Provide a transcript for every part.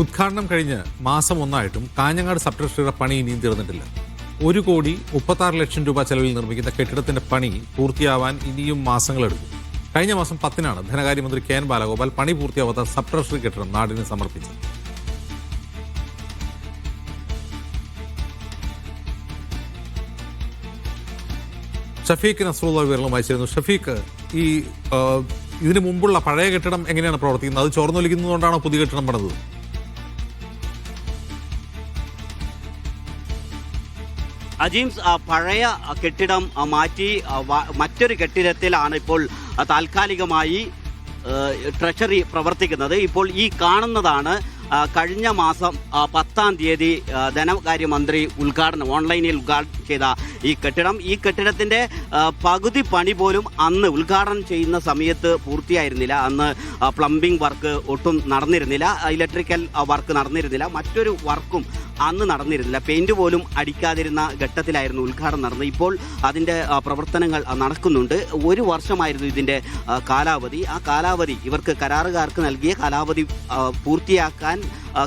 ഉദ്ഘാടനം കഴിഞ്ഞ് മാസം ഒന്നായിട്ടും കാഞ്ഞങ്ങാട് സബ് ട്രഷറിയുടെ പണി ഇനിയും തീർന്നിട്ടില്ല. 1,36,00,000 രൂപ ചെലവിൽ നിർമ്മിക്കുന്ന കെട്ടിടത്തിന്റെ പണി പൂർത്തിയാവാൻ ഇനിയും മാസങ്ങളെടുക്കും. കഴിഞ്ഞ മാസം 10-നാണ് ധനകാര്യമന്ത്രി കെ എൻ ബാലഗോപാൽ പണി പൂർത്തിയാവാത്ത സബ് ട്രഷറി കെട്ടിടം നാടിന് സമർപ്പിച്ചത്. ഷഫീഖ് നസ്രുള്ള വിവരങ്ങളുമായി ചേരുന്നു. ഷഫീഖ്, ഇതിനു മുമ്പുള്ള പഴയ കെട്ടിടം എങ്ങനെയാണ് പ്രവർത്തിക്കുന്നത്? അത് ചോർന്നൊലിക്കുന്നതുകൊണ്ടാണോ പുതിയ കെട്ടിടം പണിതത്? അജീംസ്, പഴയ കെട്ടിടം മാറ്റി മറ്റൊരു കെട്ടിടത്തിലാണ് ഇപ്പോൾ താൽക്കാലികമായി ട്രഷറി പ്രവർത്തിക്കുന്നത്. ഇപ്പോൾ ഈ കാണുന്നതാണ് കഴിഞ്ഞ മാസം 10-ാം തീയതി ധനകാര്യമന്ത്രി ഓൺലൈനിൽ ഉദ്ഘാടനം ചെയ്ത ഈ കെട്ടിടം. ഈ കെട്ടിടത്തിൻ്റെ പകുതി പണി പോലും അന്ന് ഉദ്ഘാടനം ചെയ്യുന്ന സമയത്ത് പൂർത്തിയായിരുന്നില്ല. അന്ന് പ്ലംബിംഗ് വർക്ക് ഒട്ടും നടന്നിരുന്നില്ല, ഇലക്ട്രിക്കൽ വർക്ക് നടന്നിരുന്നില്ല, മറ്റൊരു വർക്കും അന്ന് നടന്നിരുന്നില്ല. പെയിന്റ് പോലും അടിക്കാതിരുന്ന ഘട്ടത്തിലായിരുന്നു ഉദ്ഘാടനം നടന്നത്. ഇപ്പോൾ അതിൻ്റെ പ്രവർത്തനങ്ങൾ നടക്കുന്നുണ്ട്. 1 വർഷമായിരുന്നു ഇതിൻ്റെ കാലാവധി. ആ കാലാവധി ഇവർക്ക് കരാറുകാർക്ക് നൽകിയ കാലാവധി പൂർത്തിയാക്കാൻ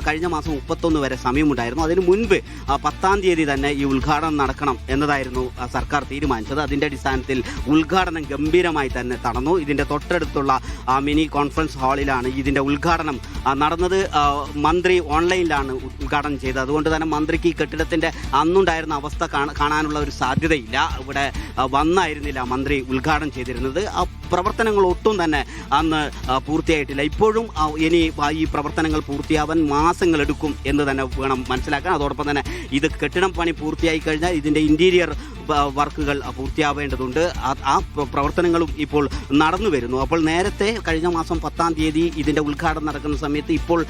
കഴിഞ്ഞ മാസം 31 വരെ സമയമുണ്ടായിരുന്നു. അതിനു മുൻപ് 10-ാം തീയതി തന്നെ ഈ ഉദ്ഘാടനം നടക്കണം എന്നതായിരുന്നു സർക്കാർ തീരുമാനിച്ചത്. അതിൻ്റെ അടിസ്ഥാനത്തിൽ ഉദ്ഘാടനം ഗംഭീരമായി തന്നെ നടന്നു. ഇതിൻ്റെ തൊട്ടടുത്തുള്ള മിനി കോൺഫറൻസ് ഹാളിലാണ് ഇതിൻ്റെ ഉദ്ഘാടനം നടന്നത്. മന്ത്രി ഓൺലൈനിലാണ് ഉദ്ഘാടനം ചെയ്തത്. അതുകൊണ്ട് തന്നെ മന്ത്രിക്ക് ഈ കെട്ടിടത്തിൻ്റെ അന്നുണ്ടായിരുന്ന അവസ്ഥ കാണാനുള്ള ഒരു സാധ്യതയില്ല. ഇവിടെ വന്നായിരുന്നില്ല മന്ത്രി ഉദ്ഘാടനം ചെയ്തിരുന്നത്. ആ പ്രവർത്തനങ്ങൾ ഒട്ടും തന്നെ അന്ന് പൂർത്തിയായിട്ടില്ല. ഇപ്പോഴും ഇനി ഈ പ്രവർത്തനങ്ങൾ പൂർത്തിയാവാൻ മാസങ്ങളെടുക്കും എന്ന് തന്നെ വേണം മനസ്സിലാക്കാൻ. അതോടൊപ്പം തന്നെ ഇത് കെട്ടിടം പണി പൂർത്തിയായി കഴിഞ്ഞാൽ ഇതിൻ്റെ ഇൻറ്റീരിയർ വർക്കുകൾ പൂർത്തിയാവേണ്ടതുണ്ട്. ആ പ്രവർത്തനങ്ങളും ഇപ്പോൾ നടന്നു വരുന്നു. അപ്പോൾ നേരത്തെ കഴിഞ്ഞ മാസം 10-ാം തീയതി ഇതിൻ്റെ ഉദ്ഘാടനം നടക്കുന്ന സമയത്ത് ഇപ്പോൾ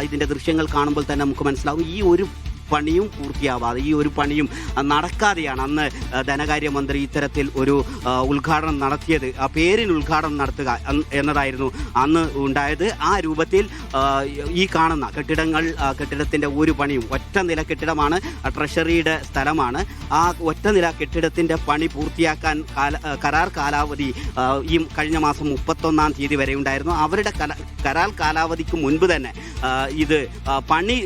ഇതിൻ്റെ ദൃശ്യങ്ങൾ കാണുമ്പോൾ തന്നെ നമുക്ക് മനസ്സിലാവും ഈ ഒരു പണിയും പൂർത്തിയാവാതെ, ഈ ഒരു പണിയും നടക്കാതെയാണ് അന്ന് ധനകാര്യമന്ത്രി ഇത്തരത്തിൽ ഒരു ഉദ്ഘാടനം നടത്തിയത്. ആ പേരിന് ഉദ്ഘാടനം നടത്തുക എന്നതായിരുന്നു അന്ന് ഉണ്ടായത്. ആ രൂപത്തിൽ ഈ കാണുന്ന കെട്ടിടത്തിൻ്റെ ഒരു പണിയും, ഒറ്റ നില കെട്ടിടമാണ്, ട്രഷറിയുടെ സ്ഥലമാണ്. ആ ഒറ്റ നില കെട്ടിടത്തിൻ്റെ പണി പൂർത്തിയാക്കാൻ കരാർ കാലാവധി ഈ കഴിഞ്ഞ മാസം 31-ാം തീയതി വരെ ഉണ്ടായിരുന്നു. അവരുടെ കരാർ കാലാവധിക്ക് മുൻപ് തന്നെ ഇത് പണി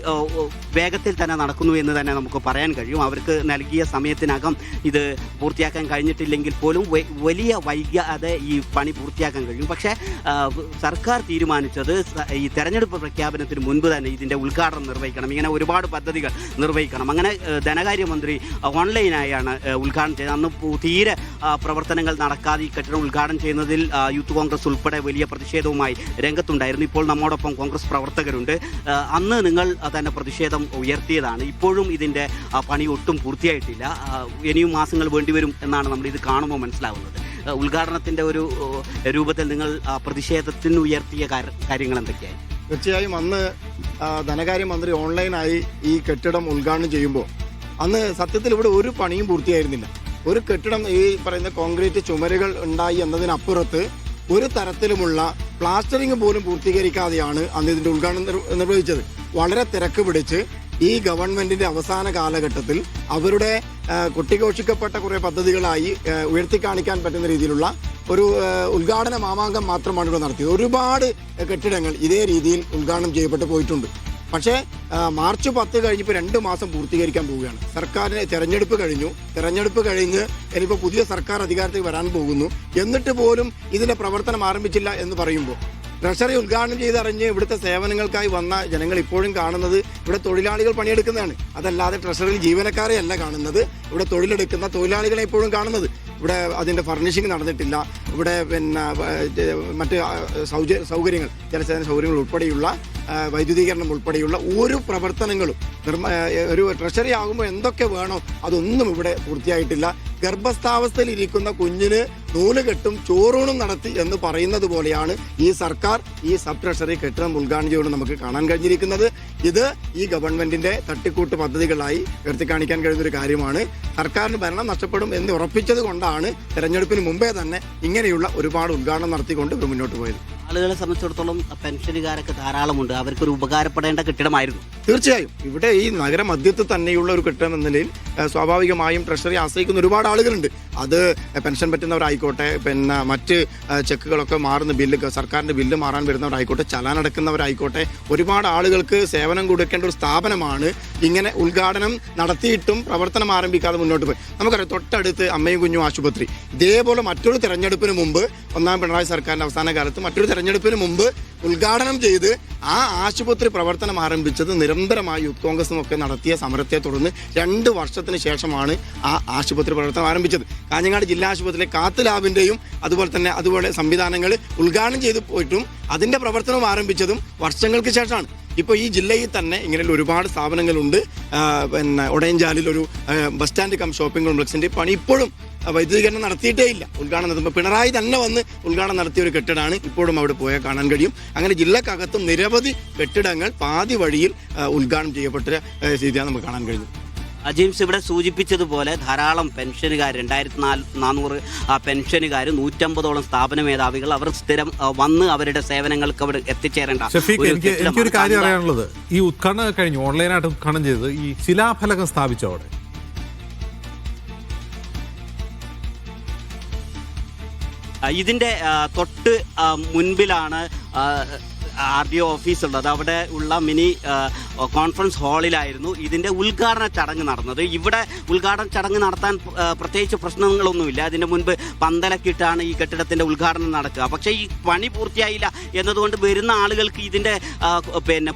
വേഗത്തിൽ തന്നെ നടക്കുന്നു എന്ന് തന്നെ നമുക്ക് പറയാൻ കഴിയും. അവർക്ക് നൽകിയ സമയത്തിനകം ഇത് പൂർത്തിയാക്കാൻ കഴിഞ്ഞിട്ടില്ലെങ്കിൽ പോലും വലിയ വൈകാതെ ഈ പണി പൂർത്തിയാക്കാൻ കഴിയും. പക്ഷേ സർക്കാർ തീരുമാനിച്ചത് ഈ തെരഞ്ഞെടുപ്പ് പ്രഖ്യാപനത്തിന് മുൻപ് തന്നെ ഇതിൻ്റെ ഉദ്ഘാടനം നിർവഹിക്കണം. ഇങ്ങനെ ഒരുപാട് പദ്ധതികൾ നിർവഹിക്കണം. അങ്ങനെ ധനകാര്യമന്ത്രി ഓൺലൈനായാണ് ഉദ്ഘാടനം ചെയ്തത്. അന്ന് തീരെ പ്രവർത്തനങ്ങൾ നടക്കാതെ ഈ കെട്ടിടം ഉദ്ഘാടനം ചെയ്യുന്നതിൽ യൂത്ത് കോൺഗ്രസ് ഉൾപ്പെടെ വലിയ പ്രതിഷേധവുമായി രംഗത്തുണ്ടായിരുന്നു. ഇപ്പോൾ നമ്മോടൊപ്പം കോൺഗ്രസ് പ്രവർത്തകരുണ്ട്. അന്ന് നിങ്ങൾ തന്നെ പ്രതിഷേധം ഉയർത്തിയതാണ്. ഇപ്പോഴും ഇതിൻ്റെ പണി ഒട്ടും പൂർത്തിയായിട്ടില്ല. ഇനിയും മാസങ്ങൾ വേണ്ടിവരും എന്നാണ് നമ്മൾ ഇത് കാണുമ്പോൾ മനസ്സിലാവുന്നത്. ഉദ്ഘാടനത്തിൻ്റെ ഒരു രൂപത്തിൽ നിങ്ങൾ പ്രതിഷേധത്തിന് ഉയർത്തിയ കാര്യങ്ങൾ എന്തൊക്കെയായി? തീർച്ചയായും അന്ന് ധനകാര്യമന്ത്രി ഓൺലൈനായി ഈ കെട്ടിടം ഉദ്ഘാടനം ചെയ്യുമ്പോൾ അന്ന് സത്യത്തിൽ ഇവിടെ ഒരു പണിയും പൂർത്തിയായിരുന്നില്ല. ഒരു കെട്ടിടം ഈ പറയുന്ന കോൺക്രീറ്റ് ചുമരുകൾ ഉണ്ടായി എന്നതിനപ്പുറത്ത് ഒരു തരത്തിലുമുള്ള പ്ലാസ്റ്ററിങ് പോലും പൂർത്തീകരിക്കാതെയാണ് അന്ന് ഇതിൻ്റെ ഉദ്ഘാടനം നിർവഹിച്ചത്. വളരെ തിരക്ക് പിടിച്ച് ഈ ഗവൺമെന്റിന്റെ അവസാന കാലഘട്ടത്തിൽ അവരുടെ കൊട്ടിഘോഷിക്കപ്പെട്ട കുറേ പദ്ധതികളായി ഉയർത്തിക്കാണിക്കാൻ പറ്റുന്ന രീതിയിലുള്ള ഒരു ഉദ്ഘാടന മാമാങ്കം മാത്രമാണ് ഇവിടെ നടത്തിയത്. ഒരുപാട് കെട്ടിടങ്ങൾ ഇതേ രീതിയിൽ ഉദ്ഘാടനം ചെയ്യപ്പെട്ട് പോയിട്ടുണ്ട്. പക്ഷേ മാർച്ച് 10 കഴിഞ്ഞപ്പോൾ 2 മാസം പൂർത്തീകരിക്കാൻ പോവുകയാണ്. സർക്കാരിന് തെരഞ്ഞെടുപ്പ് കഴിഞ്ഞ് ഇനിയിപ്പോൾ പുതിയ സർക്കാർ അധികാരത്തിൽ വരാൻ പോകുന്നു. എന്നിട്ട് പോലും ഇതിന്റെ പ്രവർത്തനം ആരംഭിച്ചില്ല എന്ന് പറയുമ്പോൾ ട്രഷറി ഉദ്ഘാടനം ചെയ്തറിഞ്ഞ് ഇവിടുത്തെ സേവനങ്ങൾക്കായി വന്ന ജനങ്ങൾ ഇപ്പോഴും കാണുന്നത് ഇവിടെ തൊഴിലാളികൾ പണിയെടുക്കുന്നതാണ്. അതല്ലാതെ ട്രഷറിയിൽ ജീവനക്കാരെ അല്ല കാണുന്നത്, ഇവിടെ തൊഴിലെടുക്കുന്ന തൊഴിലാളികളെ ഇപ്പോഴും കാണുന്നത്. ഇവിടെ അതിൻ്റെ ഫർണിഷിംഗ് നടന്നിട്ടില്ല. ഇവിടെ മറ്റ് സൗകര്യങ്ങൾ, ജലസേചന സൗകര്യങ്ങൾ ഉൾപ്പെടെയുള്ള വൈദ്യുതീകരണം ഉൾപ്പെടെയുള്ള ഒരു പ്രവർത്തനങ്ങളും ഒരു ട്രഷറി ആകുമ്പോൾ എന്തൊക്കെ വേണോ അതൊന്നും ഇവിടെ പൂർത്തിയായിട്ടില്ല. ഗർഭസ്ഥാവസ്ഥയിൽ ഇരിക്കുന്ന കുഞ്ഞിന് നൂലുകെട്ടും ചോറൂണും നടത്തി എന്ന് പറയുന്നത് പോലെയാണ് ഈ സർക്കാർ ഈ സബ് ട്രഷറി കെട്ടിടം ഉദ്ഘാടനം ചെയ്തുകൊണ്ട് നമുക്ക് കാണാൻ കഴിഞ്ഞിരിക്കുന്നത്. ഇത് ഈ ഗവൺമെന്റിന്റെ തട്ടിക്കൂട്ട് പദ്ധതികളായി ഉയർത്തിക്കാണിക്കാൻ കഴിയുന്ന ഒരു കാര്യമാണ്. സർക്കാരിന് ഭരണം നഷ്ടപ്പെടും എന്ന് ഉറപ്പിച്ചത് കൊണ്ടാണ് തെരഞ്ഞെടുപ്പിന് മുമ്പേ തന്നെ ഇങ്ങനെയുള്ള ഒരുപാട് ഉദ്ഘാടനം നടത്തിക്കൊണ്ട് ഇവർ മുന്നോട്ട് പോയത്. ആളുകളെ സംബന്ധിച്ചിടത്തോളം പെൻഷനുകാരൊക്കെ ധാരാളമുണ്ട്, അവർക്കൊരു ഉപകാരപ്പെടേണ്ട കെട്ടിടമായിരുന്നു. തീർച്ചയായും ഇവിടെ ഈ നഗരമധ്യത്തിൽ തന്നെയുള്ള ഒരു കെട്ടിടം എന്ന നിലയിൽ സ്വാഭാവികമായും ട്രഷറി ആശ്രയിക്കുന്ന ഒരുപാട് ആളുകളുണ്ട്. അത് പെൻഷൻ പറ്റുന്നവരായിക്കോട്ടെ, പിന്നെ മറ്റ് ചെക്കുകളൊക്കെ മാറുന്ന ബില്ല്, സർക്കാരിൻ്റെ ബില്ല് മാറാൻ വരുന്നവരായിക്കോട്ടെ, ചലാനടക്കുന്നവരായിക്കോട്ടെ, ഒരുപാട് ആളുകൾക്ക് സേവനം കൊടുക്കേണ്ട ഒരു സ്ഥാപനമാണ്. ഇങ്ങനെ ഉദ്ഘാടനം നടത്തിയിട്ടും പ്രവർത്തനം ആരംഭിക്കാതെ മുന്നോട്ട് പോയി. നമുക്കറിയാം, തൊട്ടടുത്ത് അമ്മയും കുഞ്ഞും ആശുപത്രി, ഇതേപോലെ മറ്റൊരു തെരഞ്ഞെടുപ്പിന് മുമ്പ്, ഒന്നാം പിണറായി സർക്കാരിൻ്റെ അവസാന കാലത്ത് മറ്റൊരു തെരഞ്ഞെടുപ്പിന് മുമ്പ് ഉദ്ഘാടനം ചെയ്ത് ആ ആശുപത്രി പ്രവർത്തനം ആരംഭിച്ചത് നിരന്തരമായി യൂത്ത് കോൺഗ്രസും ഒക്കെ നടത്തിയ സമരത്തെ തുടർന്ന് 2 വർഷത്തിന് ശേഷമാണ് ആ ആശുപത്രി പ്രവർത്തനം ആരംഭിച്ചത്. കാഞ്ഞങ്ങാട് ജില്ലാ ആശുപത്രിയിലെ കാത്ത് ലാബിൻ്റെയും അതുപോലെ സംവിധാനങ്ങൾ ഉദ്ഘാടനം ചെയ്തു പോയിട്ടും അതിൻ്റെ പ്രവർത്തനം ആരംഭിച്ചതും വർഷങ്ങൾക്ക് ശേഷമാണ്. ഇപ്പോൾ ഈ ജില്ലയിൽ തന്നെ ഇങ്ങനെയുള്ള ഒരുപാട് സ്ഥാപനങ്ങളുണ്ട്. പിന്നെ ഒടയഞ്ചാലിൽ ഒരു ബസ് സ്റ്റാൻഡ് കം ഷോപ്പിംഗ് കോംപ്ലക്സിൻ്റെ പണി ഇപ്പോഴും വൈദ്യുതീകരണം നടത്തിയിട്ടേ ഇല്ല. ഉദ്ഘാടനം നടത്തുമ്പോൾ പിണറായി തന്നെ വന്ന് ഉദ്ഘാടനം നടത്തിയ ഒരു കെട്ടിടമാണ്. ഇപ്പോഴും അവിടെ പോയാൽ കാണാൻ കഴിയും. അങ്ങനെ ജില്ലക്കകത്തും നിരവധി കെട്ടിടങ്ങൾ പാതി വഴിയിൽ ഉദ്ഘാടനം ചെയ്യപ്പെട്ട സ്ഥിതിയാണ് നമുക്ക് കാണാൻ കഴിയുന്നത്. ജെയിംസ് ഇവിടെ സൂചിപ്പിച്ചതുപോലെ ധാരാളം പെൻഷനുകാർ, 2400 പെൻഷനുകാർ, 150ഓളം സ്ഥാപന മേധാവികൾ, അവർ സ്ഥിരം വന്ന് അവരുടെ സേവനങ്ങൾക്ക് അവിടെ എത്തിച്ചേരേണ്ട. ഷഫീഖ്, എനിക്കൊരു കാര്യം അറിയാനുള്ളത്, ഈ ഉദ്ഘാടനം കഴിഞ്ഞു ഓൺലൈനായിട്ട് ഉദ്ഘാടനം ചെയ്തത് ഈ ശിലാഫലകം സ്ഥാപിച്ച അവിടെ ഇതിന്റെ തൊട്ട് മുൻപിലാണ് RDO ഓഫീസുള്ളത്. അവിടെ ഉള്ള മിനി കോൺഫറൻസ് ഹാളിലായിരുന്നു ഇതിൻ്റെ ഉദ്ഘാടന ചടങ്ങ് നടന്നത്. ഇവിടെ ഉദ്ഘാടന ചടങ്ങ് നടത്താൻ പ്രത്യേകിച്ച് പ്രശ്നങ്ങളൊന്നുമില്ല. അതിൻ്റെ മുൻപ് പന്തലൊക്കെ ഇട്ടാണ് ഈ കെട്ടിടത്തിൻ്റെ ഉദ്ഘാടനം നടക്കുക. പക്ഷേ ഈ പണി പൂർത്തിയായില്ല എന്നതുകൊണ്ട് വരുന്ന ആളുകൾക്ക് ഇതിൻ്റെ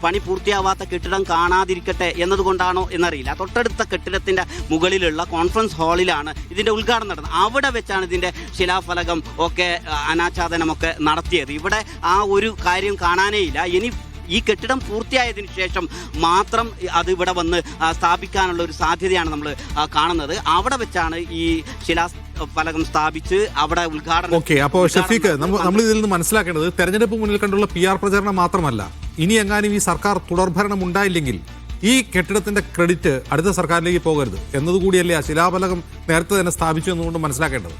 പണി പൂർത്തിയാവാത്ത കെട്ടിടം കാണാതിരിക്കട്ടെ എന്നതുകൊണ്ടാണോ എന്നറിയില്ല. തൊട്ടടുത്ത കെട്ടിടത്തിൻ്റെ മുകളിലുള്ള കോൺഫറൻസ് ഹാളിലാണ് ഇതിൻ്റെ ഉദ്ഘാടനം നടന്നത്. അവിടെ വെച്ചാണ് ഇതിൻ്റെ ശിലാഫലകം ഒക്കെ അനാച്ഛാദനമൊക്കെ നടത്തിയത്. ഇവിടെ ആ ഒരു കാര്യം കാണാനേ ഇല്ല. ഇനി ഈ കെട്ടിടം പൂർത്തിയായതിനു ശേഷം മാത്രം അത് ഇവിടെ വന്ന് സ്ഥാപിക്കാനുള്ള ഒരു സാധ്യതയാണ് നമ്മൾ കാണുന്നത്. അവിടെ വെച്ചാണ് ഈ ശിലാഫലകം സ്ഥാപിച്ച് അവിടെ ഉദ്ഘാടനം. ഓക്കെ, അപ്പോൾ ഷഫീഖ്, നമ്മൾ ഇതിൽ നിന്ന് മനസ്സിലാക്കേണ്ടത് തെരഞ്ഞെടുപ്പ് മുന്നിൽ കണ്ടുള്ള PR പ്രചരണം മാത്രമല്ല, ഇനി എങ്ങാനും ഈ സർക്കാർ തുടർഭരണം ഉണ്ടായില്ലെങ്കിൽ ഈ കെട്ടിടത്തിന്റെ ക്രെഡിറ്റ് അടുത്ത സർക്കാരിലേക്ക് പോകരുത് എന്നതുകൂടിയല്ലേ ആ ശിലാഫലകം നേരത്തെ തന്നെ സ്ഥാപിച്ചു എന്നുകൊണ്ട് മനസ്സിലാക്കേണ്ടത്.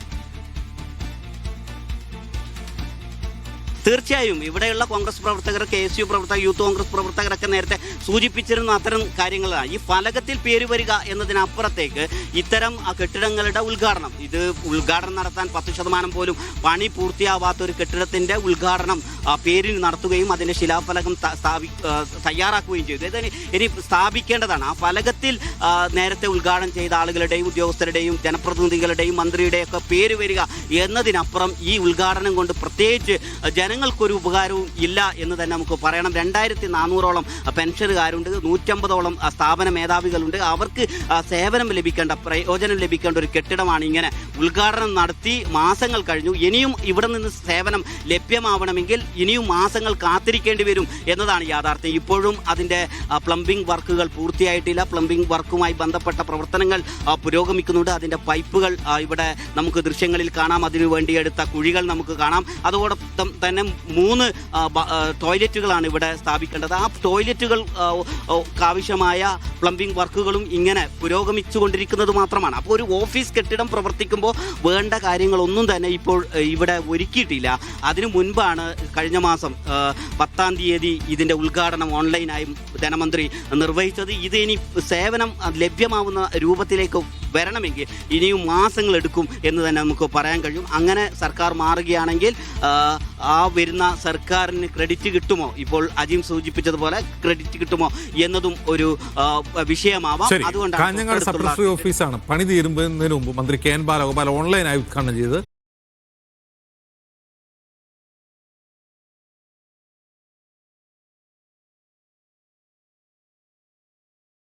തീർച്ചയായും ഇവിടെയുള്ള കോൺഗ്രസ് പ്രവർത്തകർ, KSU പ്രവർത്തകർ, യൂത്ത് കോൺഗ്രസ് പ്രവർത്തകരൊക്കെ നേരത്തെ സൂചിപ്പിച്ചിരുന്ന അത്തരം കാര്യങ്ങളാണ്. ഈ ഫലകത്തിൽ പേര് വരിക എന്നതിനപ്പുറത്തേക്ക് ഇത്തരം കെട്ടിടങ്ങളുടെ ഉദ്ഘാടനം, ഇത് ഉദ്ഘാടനം നടത്താൻ 10% പോലും പണി പൂർത്തിയാവാത്ത ഒരു കെട്ടിടത്തിൻ്റെ ഉദ്ഘാടനം പേരിന് നടത്തുകയും അതിൻ്റെ ശിലാഫലകം തയ്യാറാക്കുകയും ചെയ്തു. ഇനി സ്ഥാപിക്കേണ്ടതാണ്. ആ ഫലകത്തിൽ നേരത്തെ ഉദ്ഘാടനം ചെയ്ത ആളുകളുടെയും ഉദ്യോഗസ്ഥരുടെയും ജനപ്രതിനിധികളുടെയും മന്ത്രിയുടെയൊക്കെ പേര് വരിക എന്നതിനപ്പുറം ഈ ഉദ്ഘാടനം കൊണ്ട് പ്രത്യേകിച്ച് ജനങ്ങൾക്കൊരു ഉപകാരവും ഇല്ല എന്ന് തന്നെ നമുക്ക് പറയണം. 2400ഓളം പെൻഷനുകാരുണ്ട്, 150ഓളം സ്ഥാപന മേധാവികളുണ്ട്. അവർക്ക് സേവനം ലഭിക്കേണ്ട, പ്രയോജനം ലഭിക്കേണ്ട ഒരു കെട്ടിടമാണ് ഇങ്ങനെ ഉദ്ഘാടനം നടത്തി മാസങ്ങൾ കഴിഞ്ഞു. ഇനിയും ഇവിടെ നിന്ന് സേവനം ലഭ്യമാവണമെങ്കിൽ ഇനിയും മാസങ്ങൾ കാത്തിരിക്കേണ്ടി വരും എന്നതാണ് യാഥാർത്ഥ്യം. ഇപ്പോഴും അതിൻ്റെ പ്ലംബിംഗ് വർക്കുകൾ പൂർത്തിയായിട്ടില്ല. പ്ലംബിംഗ് വർക്കുമായി ബന്ധപ്പെട്ട പ്രവർത്തനങ്ങൾ പുരോഗമിക്കുന്നുണ്ട്. അതിൻ്റെ പൈപ്പുകൾ ഇവിടെ നമുക്ക് ദൃശ്യങ്ങളിൽ കാണാം. അതിനു വേണ്ടി എടുത്ത കുഴികൾ നമുക്ക് കാണാം. അതോടൊപ്പം തന്നെ 3 ടോയ്ലറ്റുകളാണ് ഇവിടെ സ്ഥാപിക്കേണ്ടത്. ആ ടോയ്ലറ്റുകൾക്കാവശ്യമായ പ്ലംബിംഗ് വർക്കുകളും ഇങ്ങനെ പുരോഗമിച്ചുകൊണ്ടിരിക്കുന്നത് മാത്രമാണ്. അപ്പോൾ ഒരു ഓഫീസ് കെട്ടിടം പ്രവർത്തിക്കുമ്പോൾ വേണ്ട കാര്യങ്ങളൊന്നും തന്നെ ഇപ്പോൾ ഇവിടെ ഒരുക്കിയിട്ടില്ല. അതിനു മുൻപാണ് കഴിഞ്ഞ മാസം 10-ാം തീയതി ഇതിൻ്റെ ഉദ്ഘാടനം ഓൺലൈനായും ധനമന്ത്രി നിർവഹിച്ചത്. ഇത് ഇനി സേവനം ലഭ്യമാവുന്ന രൂപത്തിലേക്ക് വരണമെങ്കിൽ ഇനിയും മാസങ്ങളെടുക്കും എന്ന് തന്നെ നമുക്ക് പറയാൻ കഴിയും. അങ്ങനെ സർക്കാർ മാറുകയാണെങ്കിൽ ആ വരുന്ന സർക്കാരിന് ക്രെഡിറ്റ് കിട്ടുമോ, ഇപ്പോൾ അജീം സൂചിപ്പിച്ചതുപോലെ ക്രെഡിറ്റ് കിട്ടുമോ എന്നതും ഒരു വിഷയമാവാം. അതുകൊണ്ടാണ് കാഞ്ഞങ്ങാട് സബ് രജിസ്ട്രി ഓഫീസാണ് പണി തീരുന്നതിന് മുമ്പ് മന്ത്രി KN ബാലഗോപാൽ ഓൺലൈനായി ഉദ്ഘാടനം ചെയ്തത്.